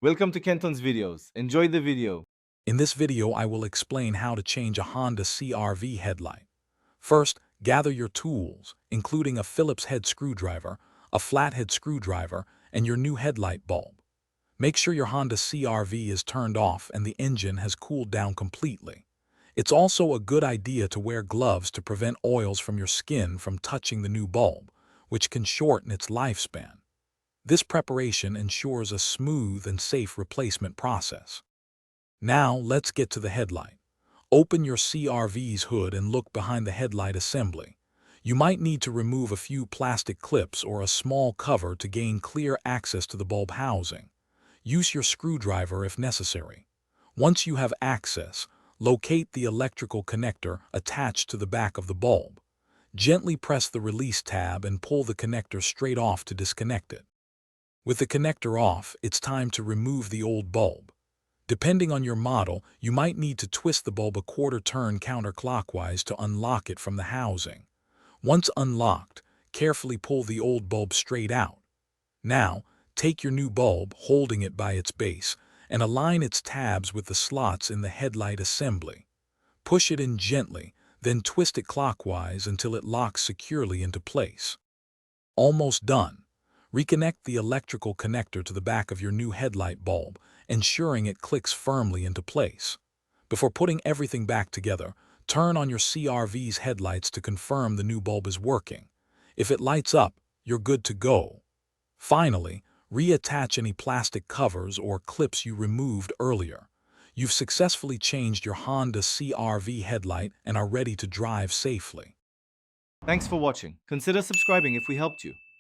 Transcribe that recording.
Welcome to Kenton's videos. Enjoy the video. In this video, I will explain how to change a Honda CRV headlight. First, gather your tools, including a Phillips head screwdriver, a flathead screwdriver, and your new headlight bulb. Make sure your Honda CRV is turned off and the engine has cooled down completely. It's also a good idea to wear gloves to prevent oils from your skin from touching the new bulb, which can shorten its lifespan. This preparation ensures a smooth and safe replacement process. Now, let's get to the headlight. Open your CRV's hood and look behind the headlight assembly. You might need to remove a few plastic clips or a small cover to gain clear access to the bulb housing. Use your screwdriver if necessary. Once you have access, locate the electrical connector attached to the back of the bulb. Gently press the release tab and pull the connector straight off to disconnect it. With the connector off, it's time to remove the old bulb. Depending on your model, you might need to twist the bulb a quarter turn counterclockwise to unlock it from the housing. Once unlocked, carefully pull the old bulb straight out. Now, take your new bulb, holding it by its base, and align its tabs with the slots in the headlight assembly. Push it in gently, then twist it clockwise until it locks securely into place. Almost done. Reconnect the electrical connector to the back of your new headlight bulb, ensuring it clicks firmly into place. Before putting everything back together, turn on your CRV's headlights to confirm the new bulb is working. If it lights up, you're good to go. Finally, reattach any plastic covers or clips you removed earlier. You've successfully changed your Honda CRV headlight and are ready to drive safely. Thanks for watching. Consider subscribing if we helped you.